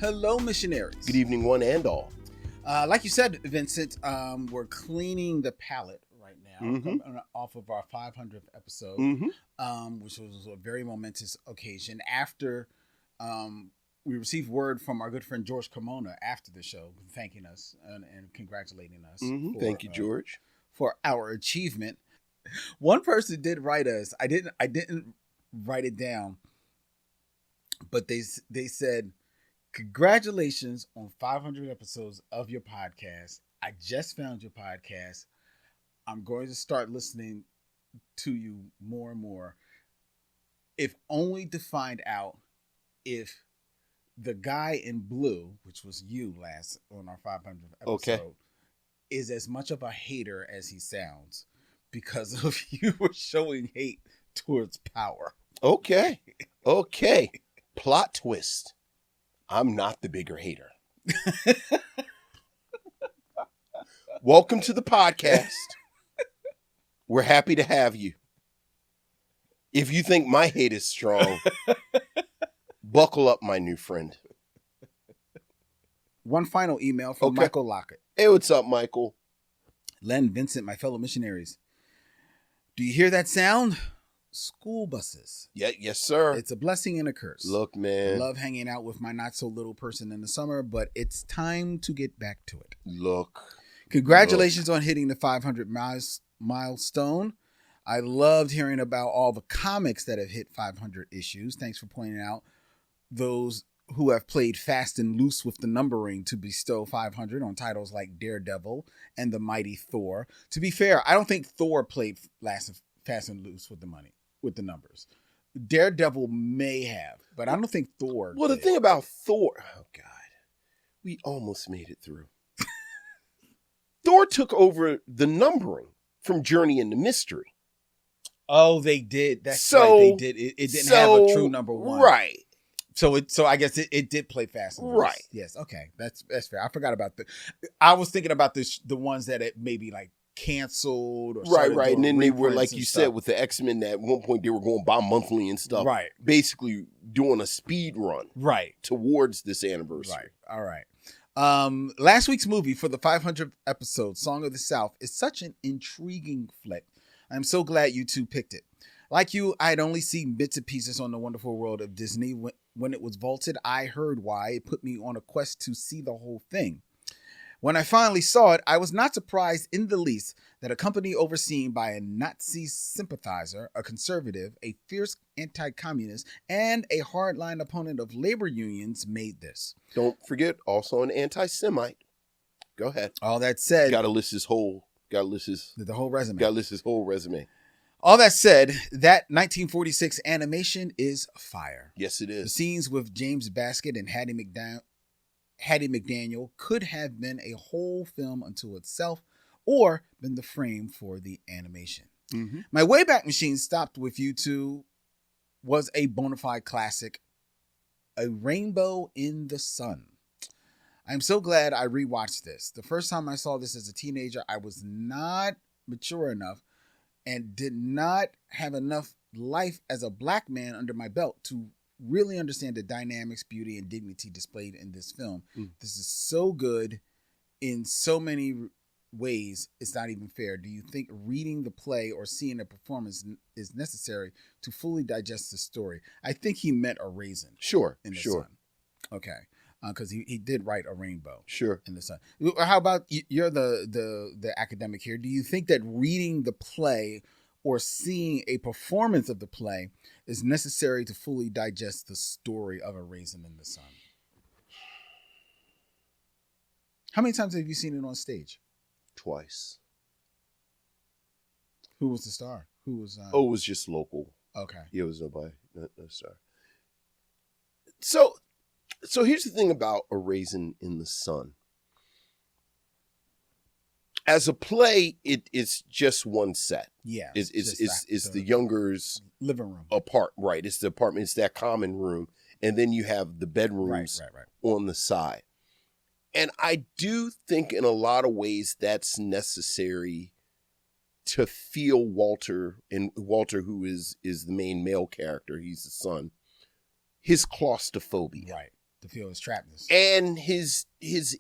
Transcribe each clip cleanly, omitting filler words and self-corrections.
Hello, missionaries. Good evening, one and all. Like you said, Vincent, we're cleaning the palette right now, coming off of our 500th episode, which was a very momentous occasion. After we received word from our good friend George Carmona after the show, thanking us and congratulating us. Thank you, George, for our achievement. One person did write us. I didn't write it down, but they said, "Congratulations on 500 episodes of your podcast. I just found your podcast. I'm going to start listening to you more and more, if only to find out if the guy in blue, which was you last on our 500th episode, is as much of a hater as he sounds because of you were showing hate towards power." Okay. Plot twist. I'm not the bigger hater. Welcome to the podcast. We're happy to have you. If you think my hate is strong, buckle up, my new friend. One final email from Michael Lockett. Hey, what's up, Michael? Len, Vincent, my fellow missionaries. Do you hear that sound? School buses. Yeah, yes, sir. It's a blessing and a curse. Look, man. I love hanging out with my not so little person in the summer, but it's time to get back to it. Congratulations on hitting the 500 milestone. I loved hearing about all the comics that have hit 500 issues. Thanks for pointing out those who have played fast and loose with the numbering to bestow 500 on titles like Daredevil and the Mighty Thor. To be fair, I don't think Thor played fast and loose with the numbers. Daredevil may have, but I don't think Thor Well, did. the thing about Thor, oh God, we almost made it through. Thor took over the numbering from Journey into Mystery. Oh, they did. That's right. They did. It didn't have a true number one. Right. So I guess it did play fast and loose. Right. Yes. Okay. That's fair. I forgot about I was thinking about the ones that it maybe like canceled or right, and then they were, like you said, stuff. with the X-Men, that at one point they were going bi-monthly and stuff, right, basically doing a speed run right towards this anniversary. Right. All right. Last week's movie for the 500th episode, Song of the South, is such an intriguing flick. I'm so glad you two picked it. Like you, I'd only seen bits and pieces on the wonderful world of Disney. When it was vaulted, I heard why. It put me on a quest to see the whole thing. When I finally saw it, I was not surprised in the least that a company overseen by a Nazi sympathizer, a conservative, a fierce anti-communist, and a hardline opponent of labor unions made this. Don't forget, also an anti-Semite. Go ahead. All that said, the whole resume. Got to list his whole resume. All that said, that 1946 animation is fire. Yes, it is. The scenes with James Baskett and Hattie McDaniel could have been a whole film unto itself or been the frame for the animation. My Wayback Machine stopped with you two was a bona fide classic, A Rainbow in the Sun. I'm so glad I rewatched this. The first time I saw this as a teenager, I was not mature enough and did not have enough life as a black man under my belt to really understand the dynamics, beauty, and dignity displayed in this film. This is so good in so many ways, it's not even fair. Do you think reading the play or seeing a performance is necessary to fully digest the story? I think he meant a raisin. Sure. In the sun. Okay. Because he did write A Rainbow. Sure. In the sun. How about you're the academic here? Do you think that reading the play or seeing a performance of the play is necessary to fully digest the story of A Raisin in the Sun? How many times have you seen it on stage? Twice. Who was the star? Who was? It was just local. Okay. Yeah, it was nobody, no star. So here's the thing about A Raisin in the Sun. As a play, it's just one set. Yeah. It's the younger's living room. Right. It's the apartment. It's that common room. And then you have the bedrooms on the side. And I do think in a lot of ways that's necessary to feel Walter, and Walter, who is the main male character, he's the son, his claustrophobia. Right. to feel his trappedness and his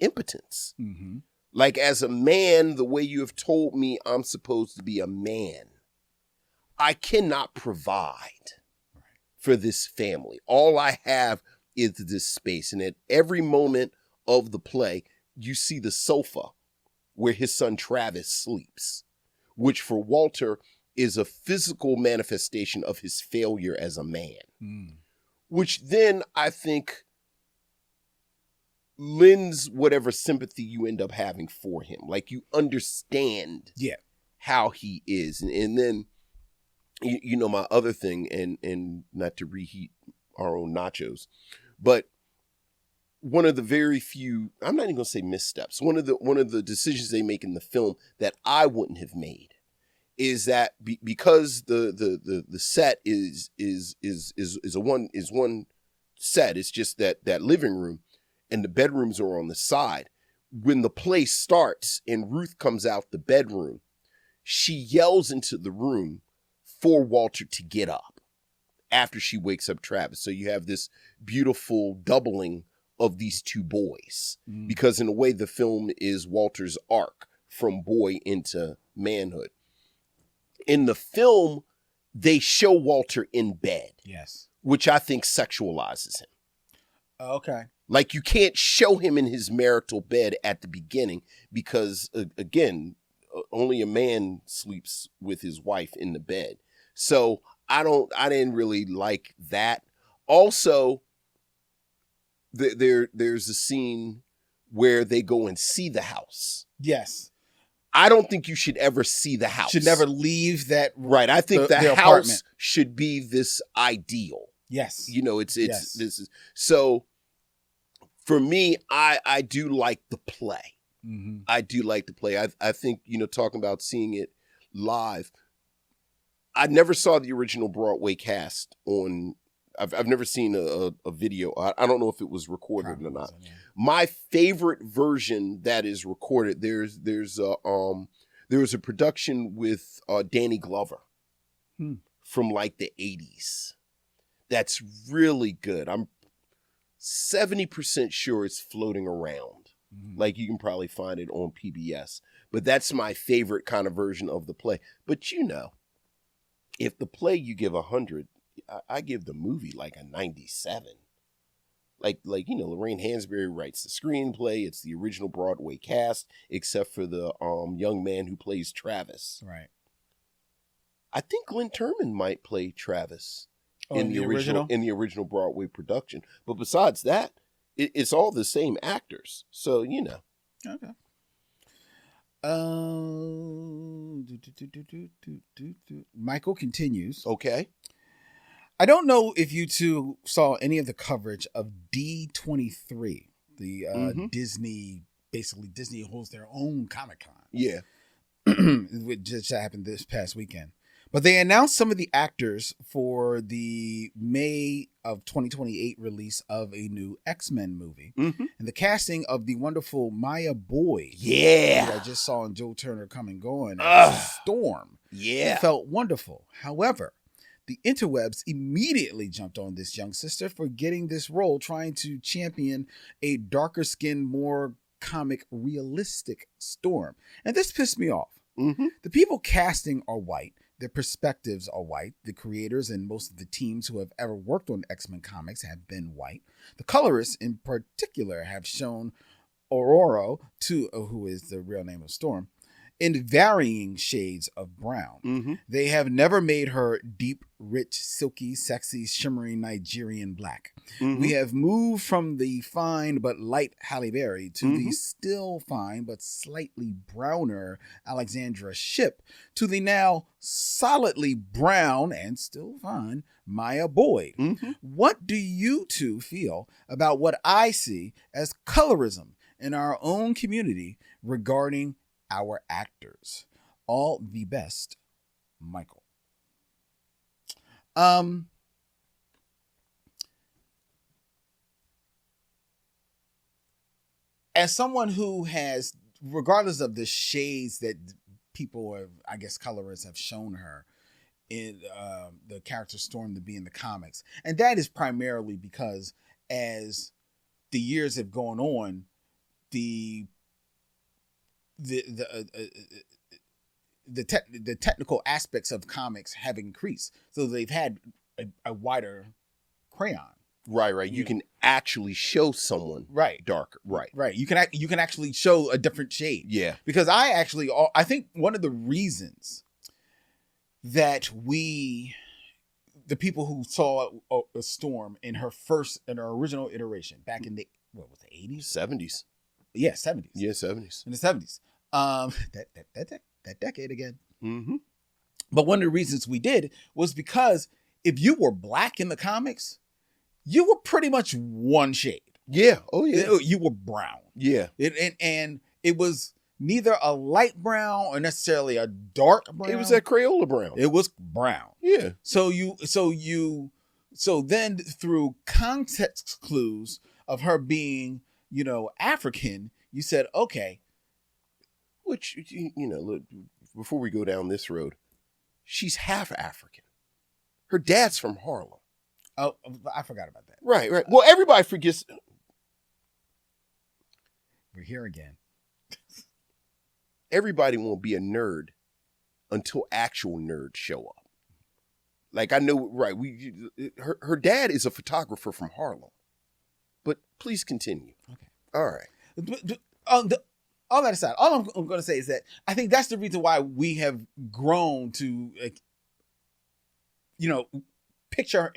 impotence. Mm-hmm. Like, as a man, the way you have told me I'm supposed to be a man, I cannot provide for this family. All I have is this space. And at every moment of the play, you see the sofa where his son Travis sleeps, which for Walter is a physical manifestation of his failure as a man, which then I think lends whatever sympathy you end up having for him. Like, you understand how he is. And then, you know, my other thing, and not to reheat our own nachos, but one of the very few, I'm not even going to say missteps, one of the decisions they make in the film that I wouldn't have made is that because the set is one set, it's just that living room, and the bedrooms are on the side. When the play starts and Ruth comes out the bedroom, she yells into the room for Walter to get up after she wakes up Travis. So you have this beautiful doubling of these two boys, because in a way the film is Walter's arc from boy into manhood. In the film, they show Walter in bed. Yes. Which I think sexualizes him. Okay. Like, you can't show him in his marital bed at the beginning because, again, only a man sleeps with his wife in the bed. So I didn't really like that. Also, there's a scene where they go and see the house. Yes. I don't think you should ever see the house. Should never leave that. Right. I think the house apartment should be this ideal. Yes. You know, this is so for me, I do like the play. Mm-hmm. I do like the play. I think, you know, talking about seeing it live, I never saw the original Broadway cast on. I've never seen a video. I don't know if it was recorded or not. Yeah. My favorite version that is recorded, there was a production with Danny Glover from like the 80s. That's really good. I'm 70% sure it's floating around. Like, you can probably find it on PBS. But that's my favorite kind of version of the play. But, you know, if the play you give 100, I give the movie like a 97. Like you know, Lorraine Hansberry writes the screenplay. It's the original Broadway cast, except for the young man who plays Travis. Right. I think Glenn Turman might play Travis in the original Broadway production. But besides that, it's all the same actors. So, you know. Okay. Michael continues. Okay. I don't know if you two saw any of the coverage of D23, the Disney. Basically, Disney holds their own Comic-Con. Yeah. It just happened this past weekend. But they announced some of the actors for the May of 2028 release of a new X-Men movie. Mm-hmm. And the casting of the wonderful Maya Boyd. Yeah. Who I just saw in Joe Turner Come and Going as Storm. Yeah. It felt wonderful. However, the interwebs immediately jumped on this young sister for getting this role, trying to champion a darker-skinned, more comic, realistic Storm. And this pissed me off. Mm-hmm. The people casting are white. Their perspectives are white. The creators and most of the teams who have ever worked on X-Men comics have been white. The colorists in particular have shown Aurora, who is the real name of Storm, in varying shades of brown. Mm-hmm. They have never made her deep, rich, silky, sexy, shimmering Nigerian black. Mm-hmm. We have moved from the fine but light Halle Berry to the still fine but slightly browner Alexandra Shipp to the now solidly brown and still fine Maya Boyd. Mm-hmm. What do you two feel about what I see as colorism in our own community regarding our actors? All the best, Michael. As someone who has, regardless of the shades that people have, I guess, colorists have shown her in the character Storm to be in the comics, and that is primarily because as the years have gone on, the technical aspects of comics have increased, so they've had a wider crayon. Right. You can actually show someone darker. Right. You can actually show a different shade. Yeah. Because I think one of the reasons that the people who saw a Storm in her original iteration back in the 80s? 70s. Yeah, 70s. Yeah, 70s. In the 70s. That decade again. Mm-hmm. But one of the reasons we did was because if you were black in the comics, you were pretty much one shade. Yeah. Oh, yeah. You were brown. Yeah. And it was neither a light brown or necessarily a dark brown. It was that Crayola brown. It was brown. Yeah. So then through context clues of her being, African, you said, okay. Which, look, before we go down this road, she's half African. Her dad's from Harlem. Oh, I forgot about that. Right. Well, everybody forgets. We're here again. Everybody won't be a nerd until actual nerds show up. Like, I know, right? Her dad is a photographer from Harlem. But please continue. Okay. All right. All that aside, all I'm going to say is that I think that's the reason why we have grown to, picture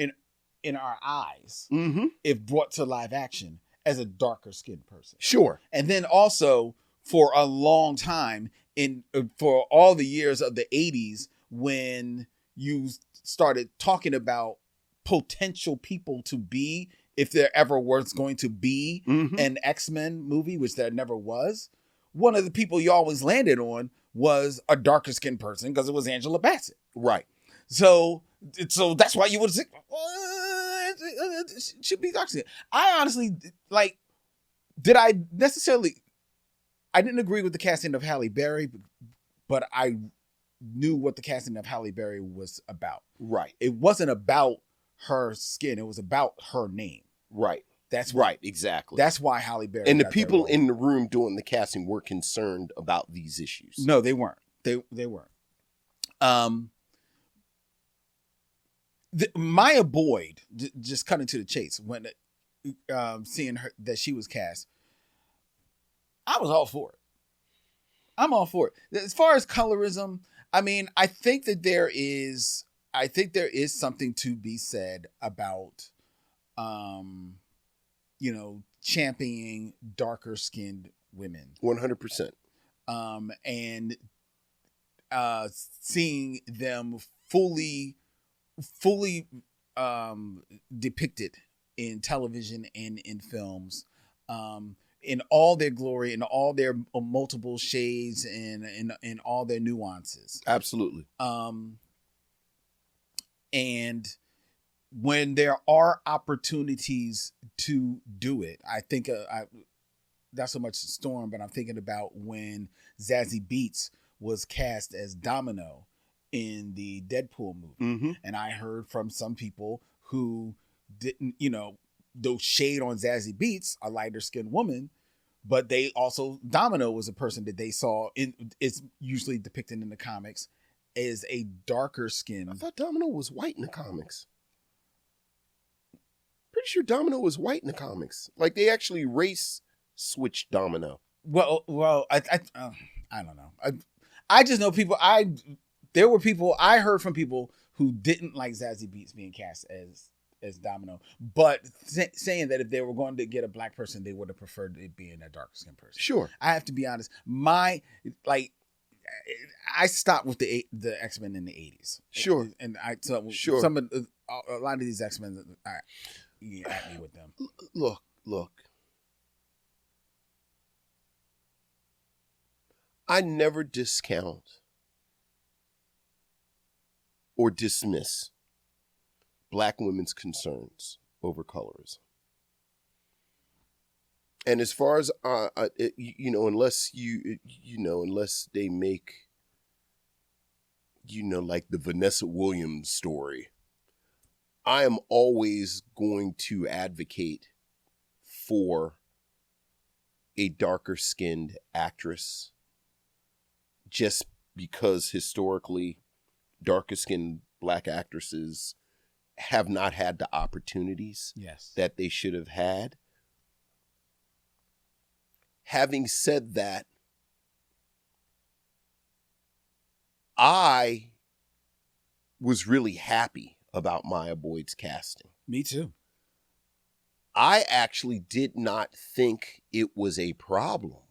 in our eyes, mm-hmm. if brought to live action, as a darker skinned person. Sure. And then also for a long time, for all the years of the 80s, when you started talking about potential people to be, if there ever was going to be mm-hmm. an X-Men movie, which there never was, one of the people you always landed on was a darker skinned person because it was Angela Bassett. Right. So that's why you would say, it should be dark skinned. I honestly, I didn't agree with the casting of Halle Berry, but I knew what the casting of Halle Berry was about. Right. It wasn't about her skin. It was about her name. Right. That's right. Exactly. That's why Halle Berry. And the people in the room doing the casting were concerned about these issues. No, they weren't. They weren't. Maya Boyd, just cutting to the chase, when seeing her that she was cast, I was all for it. I'm all for it. As far as colorism, I mean, I think there is something to be said about, championing darker skinned women. 100%. And seeing them fully depicted in television and in films, in all their glory, in all their multiple shades, and in all their nuances. Absolutely. And when there are opportunities to do it, I think not so much Storm, but I'm thinking about when Zazie Beetz was cast as Domino in the Deadpool movie. Mm-hmm. And I heard from some people who didn't, those shade on Zazie Beetz, a lighter skinned woman, but they also, Domino was a person that they saw it's usually depicted in the comics as a darker skin. I thought Domino was white in the comics. Pretty sure Domino was white in the comics. Like, they actually race switched Domino. Well, I don't know. I just know people. There were people I heard from people who didn't like Zazie Beetz being cast as Domino, but saying that if they were going to get a black person, they would have preferred it being a darker skinned person. Sure. I have to be honest. I stopped with the X-Men in the 80s. Sure. And sure. A lot of these X-Men, you at me with them. Look. I never discount or dismiss black women's concerns over colorism. And as far as, unless they make, like the Vanessa Williams story, I am always going to advocate for a darker skinned actress, just because historically darker skinned Black actresses have not had the opportunities that they should have had. Having said that, I was really happy about Maya Boyd's casting. Me too. I actually did not think it was a problem.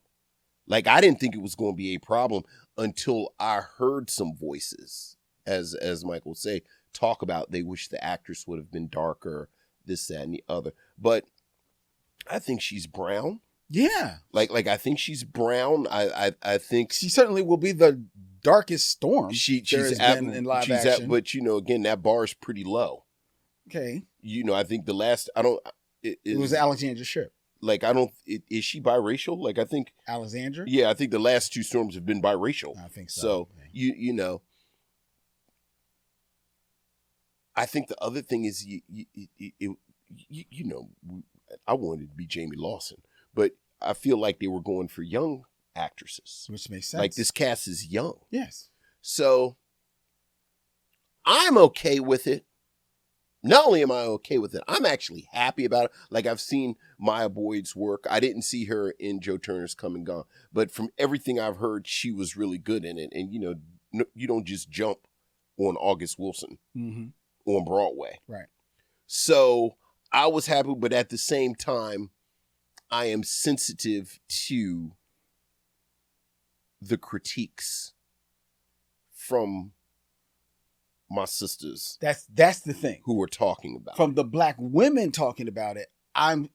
Like, I didn't think it was going to be a problem until I heard some voices, as Michael would say, talk about they wish the actress would have been darker, this, that, and the other. But I think she's brown. Yeah. Like I think she's brown. I think she certainly will be the darkest storm she's been in live action. But, again, that bar is pretty low. Okay. I think the last, it was Alexandra Shipp. Like, is she biracial? Like, I think. Alexandra? Yeah, I think the last two storms have been biracial. I think so. So, okay. I think the other thing is, I wanted to be Jamie Lawson, but I feel like they were going for young actresses. Which makes sense. Like, this cast is young. Yes. So, I'm okay with it. Not only am I okay with it, I'm actually happy about it. Like, I've seen Maya Boyd's work. I didn't see her in Joe Turner's Come and Gone, but from everything I've heard, she was really good in it. And, you don't just jump on August Wilson on Broadway. Right. So I was happy, but at the same time, I am sensitive to the critiques from my sisters. That's the thing. Who were talking about from the Black women talking about it. I'm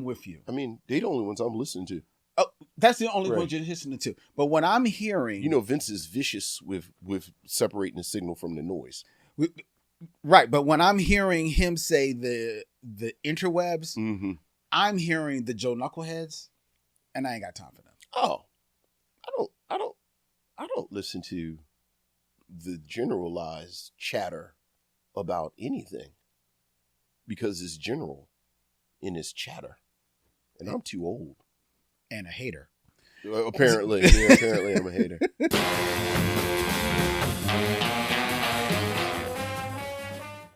with you. I mean, they're the only ones I'm listening to. Oh, that's the only ones you're listening to. But when I'm hearing, Vince is vicious with separating the signal from the noise. Right, but when I'm hearing him say the interwebs, I'm hearing the Joe Knuckleheads, and I ain't got time for them. Oh, I don't listen to the generalized chatter about anything because it's general in its chatter, and I'm too old and a hater. Apparently, apparently I'm a hater.